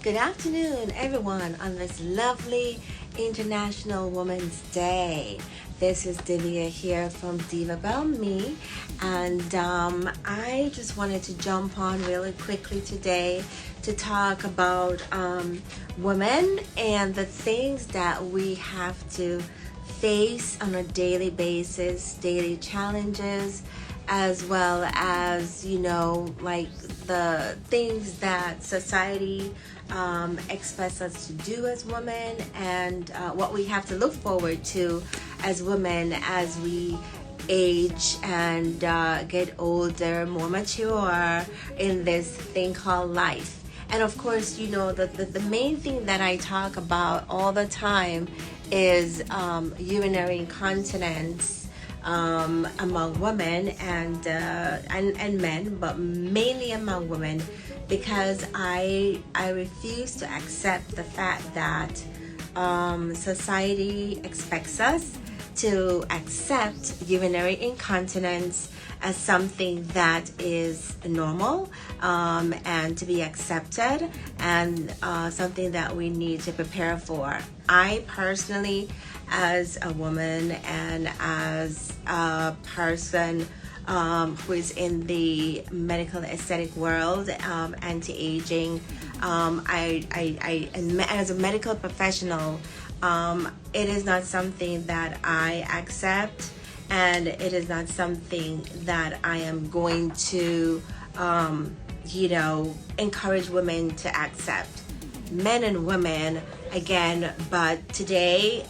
Good afternoon, everyone, on this lovely International Women's Day. This is Divya here from Diva About Me, and I just wanted to jump on really quickly today to talk about women and the things that we have to face on a daily basis, daily challenges, as well as, like the things that society expects us to do as women, and what we have to look forward to as women as we age and get older, more mature in this thing called life. And of course, the main thing that I talk about all the time is urinary incontinence among women and men, but mainly among women, because I refuse to accept the fact that society expects us to accept urinary incontinence as something that is normal and to be accepted, and something that we need to prepare for. I personally, as a woman and as a person who is in the medical aesthetic world, anti-aging, as a medical professional, it is not something that I accept, and it is not something that I am going to, encourage women to accept. Men and women, again, but today,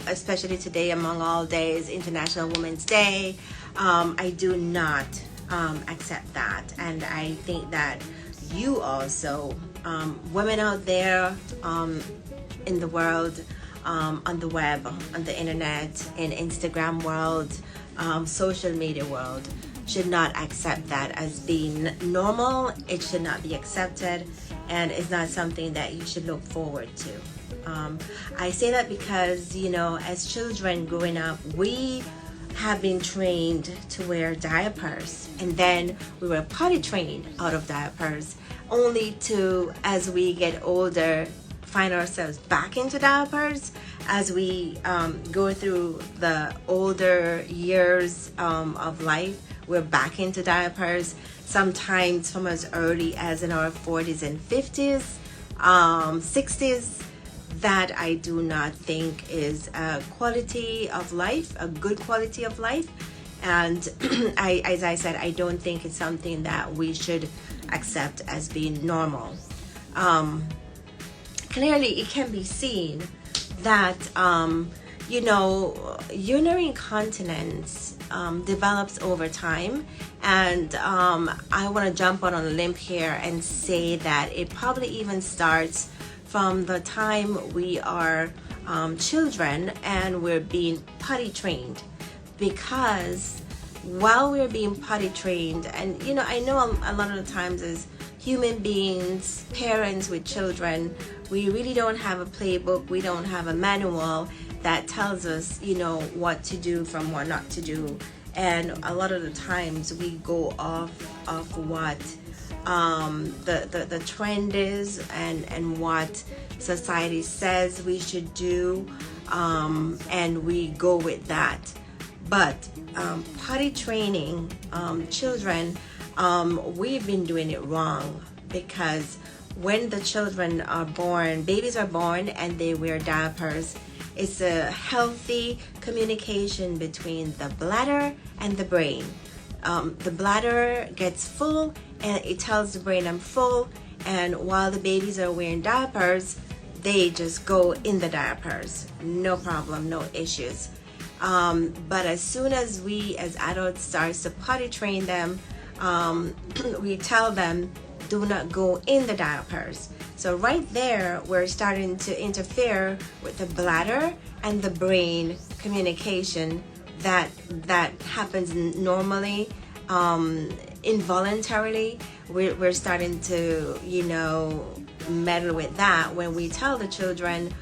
especially today among all days, International Women's Day, I do not accept that. And I think that you also, women out there in the world, on the web, on the internet, in Instagram world, social media world, should not accept that as being normal. It should not be accepted, and it's not something that you should look forward to. I say that because, as children growing up, we have been trained to wear diapers, and then we were potty trained out of diapers, only to, as we get older, find ourselves back into diapers as we go through the older years of life. We're back into diapers, sometimes from as early as in our 40s and 50s, 60s. That I do not think is a quality of life, a good quality of life. And as I said, I don't think it's something that we should accept as being normal. Clearly, it can be seen that, urinary incontinence develops over time. And I want to jump on a limb here and say that it probably even starts from the time we are children and we're being potty trained. Because while we're being potty trained, and I know a lot of the times as human beings, parents with children, we really don't have a playbook, we don't have a manual that tells us, what to do from what not to do. And a lot of the times we go off what the trend is and what society says we should do, and we go with that. But potty training children, we've been doing it wrong, because when the children are born, babies are born and they wear diapers, it's a healthy communication between the bladder and the brain. The bladder gets full and it tells the brain I'm full, and while the babies are wearing diapers, they just go in the diapers, no problem, no issues. But as soon as we as adults start to potty train them, we tell them do not go in the diapers. So right there, we're starting to interfere with the bladder and the brain communication that happens normally, involuntarily. We're starting to, meddle with that when we tell the children,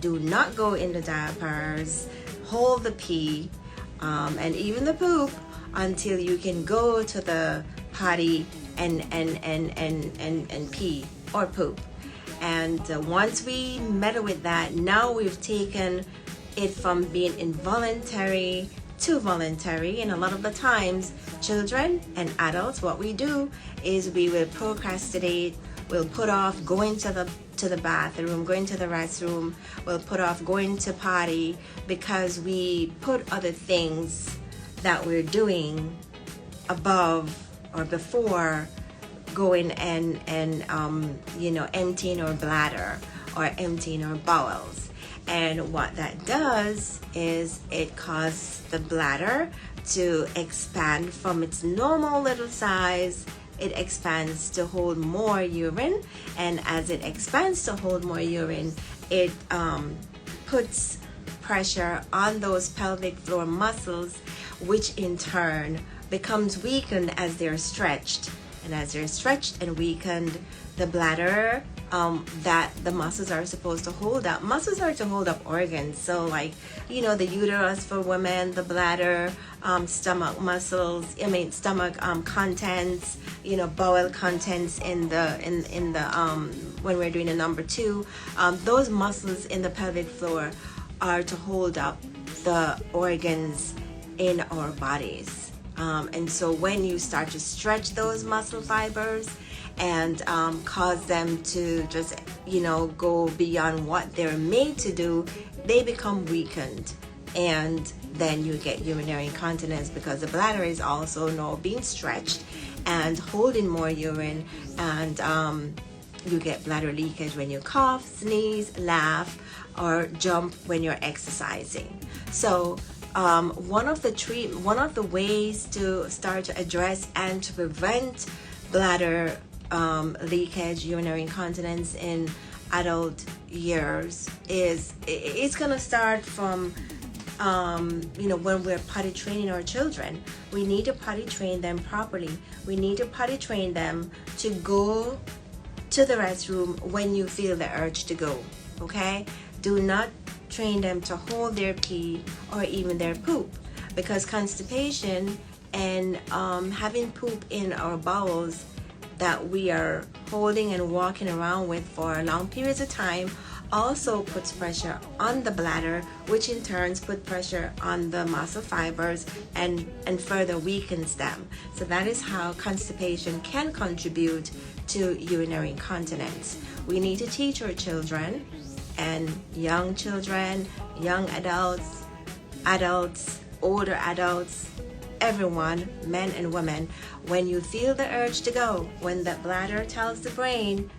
do not go in the diapers, hold the pee, and even the poop until you can go to the potty and pee. or poop. And once we meddle with that, now we've taken it from being involuntary to voluntary. And a lot of the times, children and adults, what we do is we will procrastinate. We'll put off going to the bathroom, going to the restroom. We'll put off going to potty because we put other things that we're doing above or before going and emptying our bladder or emptying our bowels. And what that does is it causes the bladder to expand from its normal little size. It expands to hold more urine, and as it expands to hold more urine, it puts pressure on those pelvic floor muscles, which in turn becomes weakened as they're stretched. And as they're stretched and weakened, the bladder that the muscles are supposed to hold up. Muscles are to hold up organs. So like, the uterus for women, the bladder, stomach muscles, stomach contents, bowel contents in the when we're doing the number 2, those muscles in the pelvic floor are to hold up the organs in our bodies. And so when you start to stretch those muscle fibers and cause them to just, go beyond what they're made to do, they become weakened. And then you get urinary incontinence because the bladder is also now being stretched and holding more urine. And you get bladder leakage when you cough, sneeze, laugh, or jump when you're exercising. So one of the ways to start to address and to prevent bladder leakage, urinary incontinence in adult years is it's gonna start from when we're potty training our children. We need to potty train them properly. We need to potty train them to go to the restroom when you feel the urge to go. Okay? Do not train them to hold their pee or even their poop, because constipation and having poop in our bowels that we are holding and walking around with for long periods of time also puts pressure on the bladder, which in turn puts pressure on the muscle fibers and further weakens them. So that is how constipation can contribute to urinary incontinence. We need to teach our children and young children, young adults, older adults, everyone, men and women, when you feel the urge to go, when the bladder tells the brain,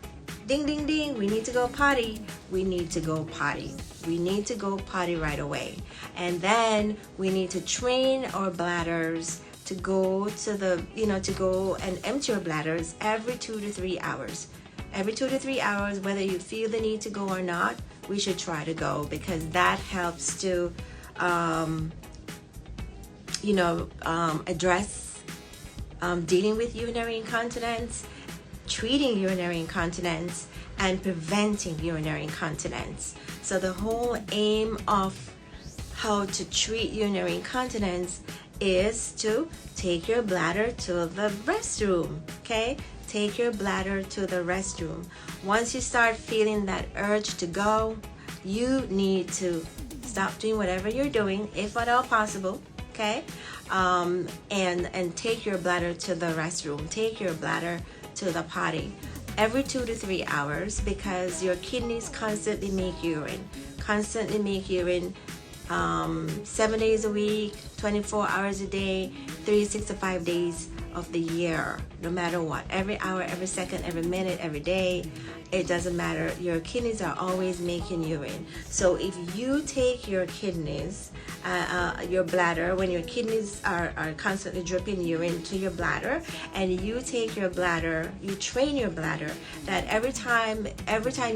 ding, ding, ding, we need to go potty, we need to go potty. We need to go potty right away. And then we need to train our bladders to go to go and empty your bladders every 2 to 3 hours. Every 2 to 3 hours, whether you feel the need to go or not, we should try to go, because that helps to address dealing with urinary incontinence, treating urinary incontinence, and preventing urinary incontinence. So the whole aim of how to treat urinary incontinence is to take your bladder to the restroom. Okay? Take your bladder to the restroom. Once you start feeling that urge to go, you need to stop doing whatever you're doing, if at all possible, okay? And take your bladder to the restroom. Take your bladder to the potty every 2 to 3 hours, because your kidneys constantly make urine. 7 days a week, 24 hours a day, 365 days of the year, no matter what. Every hour, every second, every minute, every day, it doesn't matter. Your kidneys are always making urine. So if you take your kidneys, your bladder, when your kidneys are constantly dripping urine to your bladder, and you take your bladder, you train your bladder that every time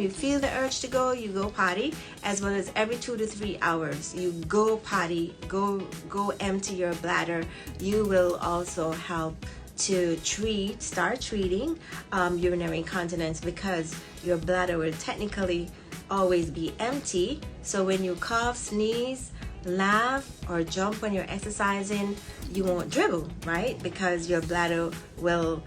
you feel the urge to go, you go potty, as well as every 2 to 3 hours you go potty, go empty your bladder, you will also help to start treating urinary incontinence, because your bladder will technically always be empty. So when you cough, sneeze, laugh, or jump when you're exercising, you won't dribble, right? Because your bladder will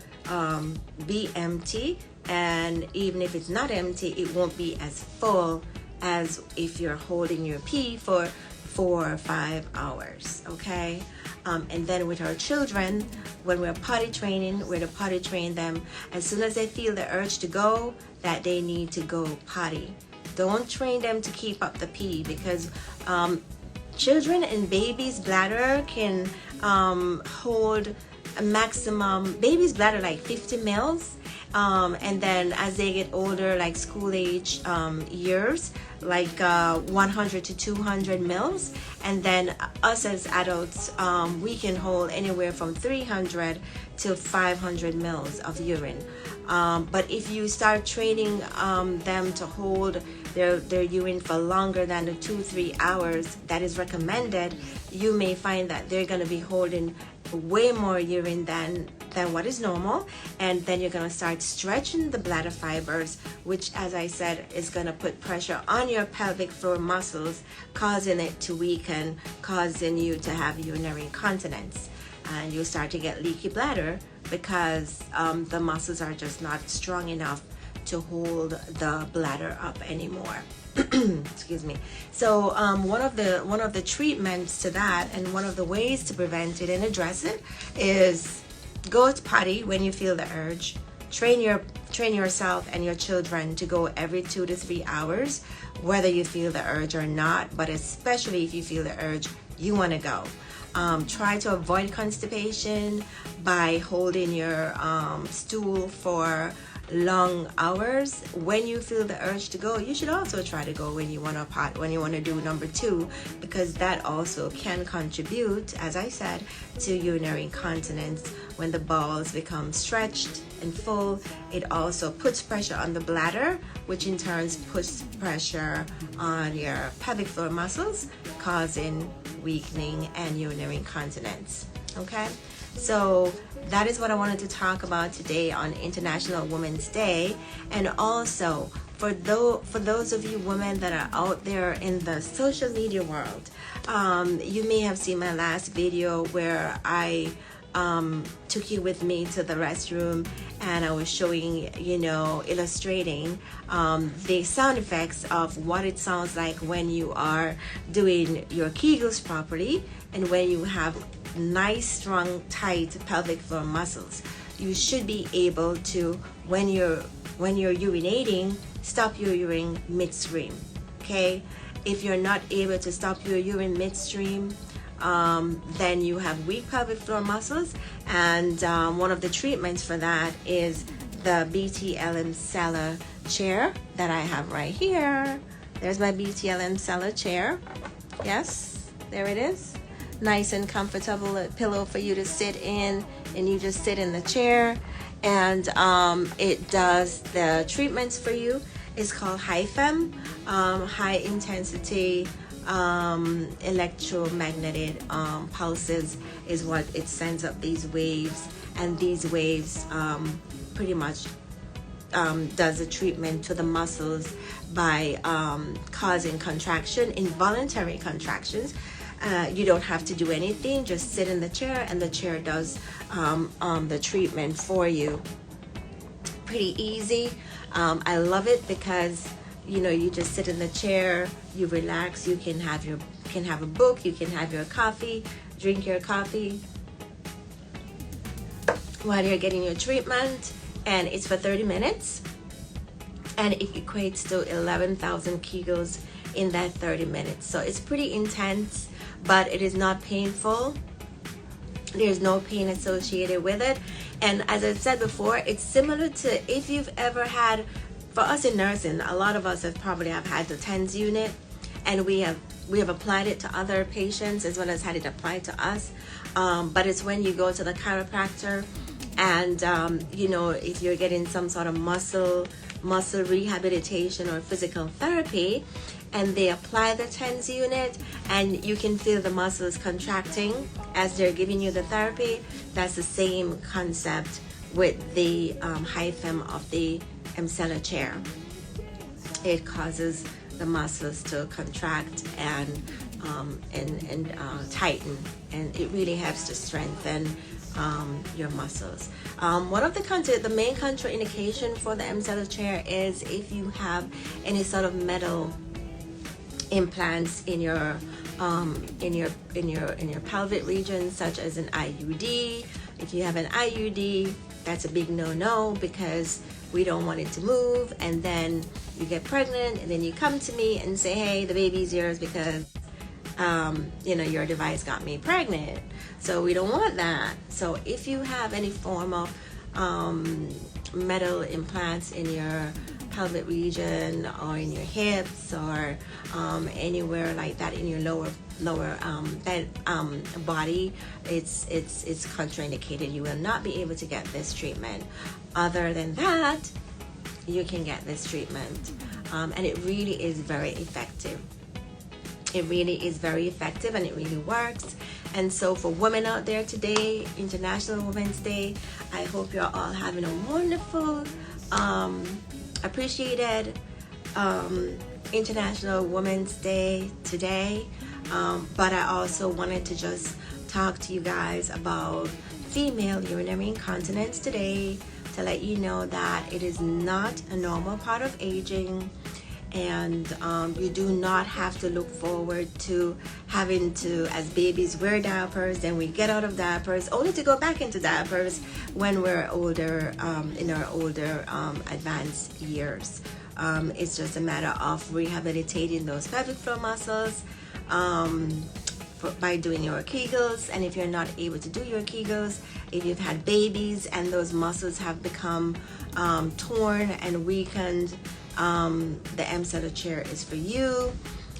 be empty, and even if it's not empty, it won't be as full as if you're holding your pee for 4 or 5 hours. Okay. And then with our children, when we're potty training, we're to potty train them as soon as they feel the urge to go, that they need to go potty. Don't train them to keep up the pee, because children and babies' bladder can hold a maximum, baby's bladder like 50 mils, and then as they get older, like school age years, like 100 to 200 mils, and then us as adults, we can hold anywhere from 300 to 500 mils of urine. But if you start training them to hold their urine for longer than the 2-3 hours that is recommended, you may find that they're going to be holding way more urine than what is normal, and then you're going to start stretching the bladder fibers, which, as I said, is going to put pressure on your pelvic floor muscles, causing it to weaken, causing you to have urinary incontinence, and you start to get leaky bladder because the muscles are just not strong enough to hold the bladder up anymore. Excuse me. So one of the treatments to that, and one of the ways to prevent it and address it, is go to potty when you feel the urge. Train yourself and your children to go every 2 to 3 hours, whether you feel the urge or not. But especially if you feel the urge, you want to go. Try to avoid constipation by holding your stool for long hours. When you feel the urge to go, you should also try to go when you want to do number 2, because that also can contribute, as I said, to urinary incontinence. When the balls become stretched and full, it also puts pressure on the bladder, which in turn puts pressure on your pelvic floor muscles, causing weakening and urinary incontinence. Okay, so that is what I wanted to talk about today on International Women's Day. And also for those of you women that are out there in the social media world, you may have seen my last video where I took you with me to the restroom, and I was showing, illustrating the sound effects of what it sounds like when you are doing your Kegels properly, and when you have nice, strong, tight pelvic floor muscles. You should be able to, when you're urinating, stop your urine midstream. Okay, if you're not able to stop your urine midstream, then you have weak pelvic floor muscles, and one of the treatments for that is the BTL Seller chair that I have right here. There's my BTL Seller chair. Yes, there it is. Nice and comfortable pillow for you to sit in, and you just sit in the chair, and it does the treatments for you. It's called HIFEM, high intensity electromagnetic pulses is what it sends up these waves, and these waves pretty much does a treatment to the muscles by causing contraction, involuntary contractions. You don't have to do anything, just sit in the chair, and the chair does the treatment for you. Pretty easy. I love it because you just sit in the chair, you relax, you can have a book, you can have your coffee, drink your coffee while you're getting your treatment, and it's for 30 minutes, and it equates to 11,000 Kegels in that 30 minutes. So it's pretty intense, but it is not painful. There's no pain associated with it. And as I said before, it's similar to if you've ever had, for us in nursing, a lot of us have probably had the TENS unit, and we have applied it to other patients as well as had it applied to us. But it's when you go to the chiropractor, and if you're getting some sort of muscle rehabilitation or physical therapy, and they apply the TENS unit, and you can feel the muscles contracting as they're giving you the therapy. That's the same concept with the HIFEM of the Seller chair. It causes the muscles to contract and tighten, and it really helps to strengthen your muscles. One of the main contraindication for the M-cellular chair is if you have any sort of metal implants in your pelvic region, such as an IUD. If you have an IUD, that's a big no-no, because we don't want it to move, and then you get pregnant, and then you come to me and say, hey, the baby's yours because your device got me pregnant. So we don't want that. So if you have any form of metal implants in your pelvic region or in your hips or anywhere like that in your lower body, it's contraindicated. You will not be able to get this treatment. Other than that, you can get this treatment, and it really is very effective. It really is very effective, and it really works. And so for women out there today, International Women's Day, I hope you're all having a wonderful, appreciated International Women's Day today. But I also wanted to just talk to you guys about female urinary incontinence today, to let you know that it is not a normal part of aging, and you do not have to look forward to having to, as babies, wear diapers, then we get out of diapers only to go back into diapers when we're older, in our older advanced years. It's just a matter of rehabilitating those pelvic floor muscles by doing your Kegels. And if you're not able to do your Kegels, if you've had babies and those muscles have become torn and weakened, the M-cellular chair is for you.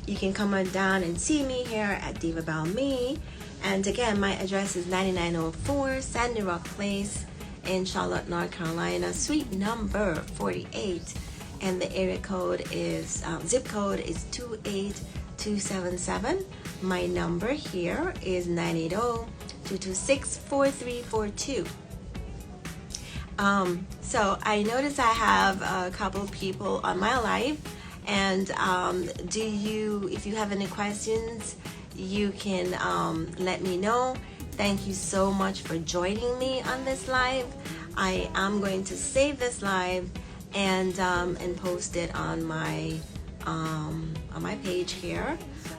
You can come on down and see me here at Diva Bell Me. And again, my address is 9904 Sandy Rock Place in Charlotte, North Carolina, suite number 48. And the area code is, zip code is 28277. My number here is 980-226-4342. So I notice I have a couple people on my live, and if you have any questions, you can let me know. Thank you so much for joining me on this live. I am going to save this live and post it on my page here.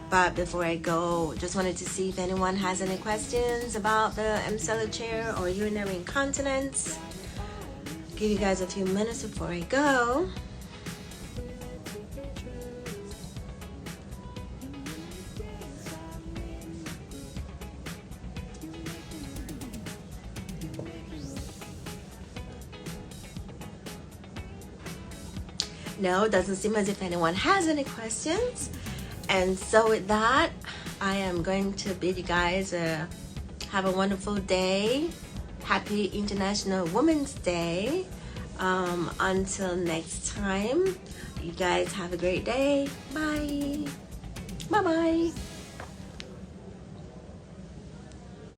But before I go, just wanted to see if anyone has any questions about the M-cellular chair or urinary incontinence. Give you guys a few minutes before I go. No, it doesn't seem as if anyone has any questions. And so with that, I am going to bid you guys have a wonderful day. Happy International Women's Day. Until next time, you guys have a great day. Bye. Bye-bye.